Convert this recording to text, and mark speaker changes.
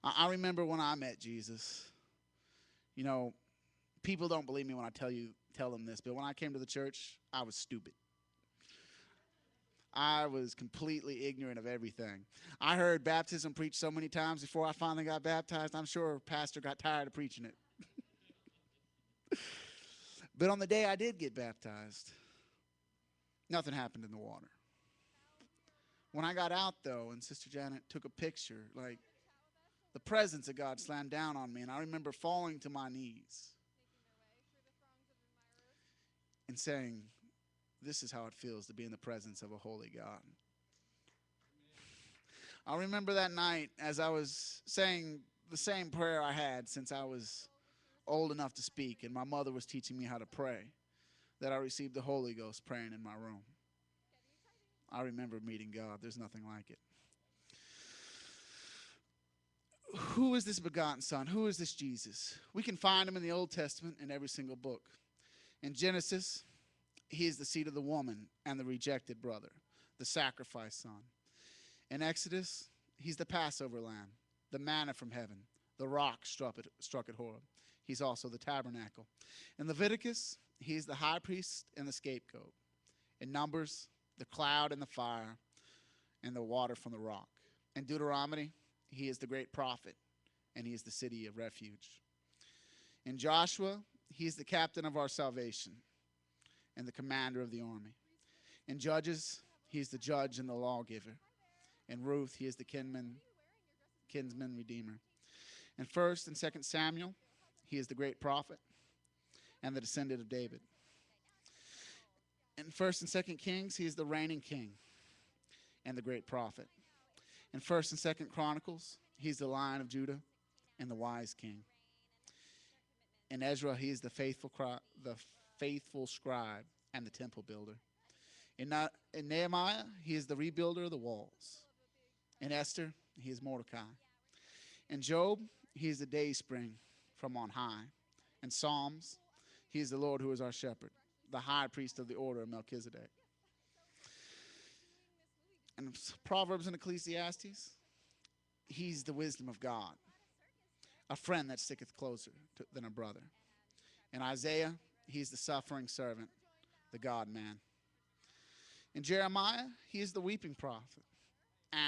Speaker 1: I remember when I met Jesus. You know, people don't believe me when I tell them this, but when I came to the church, I was stupid. I was completely ignorant of everything. I heard baptism preached so many times before I finally got baptized. I'm sure a pastor got tired of preaching it. But on the day I did get baptized, nothing happened in the water. When I got out, though, and Sister Janet took a picture, like the presence of God slammed down on me, and I remember falling to my knees and saying, "This is how it feels to be in the presence of a holy God." I remember that night as I was saying the same prayer I had since I was old enough to speak, and my mother was teaching me how to pray, that I received the Holy Ghost praying in my room. I remember meeting God. There's nothing like it. Who is this begotten Son? Who is this Jesus? We can find him in the Old Testament in every single book. In Genesis, he is the seed of the woman and the rejected brother, the sacrifice son. In Exodus, he's the Passover lamb, the manna from heaven, the rock struck at Horeb. He's also the tabernacle. In Leviticus, he's the high priest and the scapegoat. In Numbers, the cloud and the fire and the water from the rock. In Deuteronomy, he is the great prophet and he is the city of refuge. In Joshua, he is the captain of our salvation and the commander of the army. In Judges, he is the judge and the lawgiver. In Ruth, he is the kinsman redeemer. In 1st and 2nd Samuel, he is the great prophet and the descendant of David. In 1st and 2nd Kings, he is the reigning king and the great prophet. In 1st and 2nd Chronicles, he's the Lion of Judah and the wise king. In Ezra, he is the faithful scribe and the temple builder. In Nehemiah, he is the rebuilder of the walls. In Esther, he is Mordecai. In Job, he is the day spring from on high. In Psalms, he is the Lord who is our shepherd, the high priest of the order of Melchizedek. In Proverbs and Ecclesiastes, he's the wisdom of God, a friend that sticketh closer than a brother. In Isaiah, he's the suffering servant, the God man. In Jeremiah, he is the weeping prophet and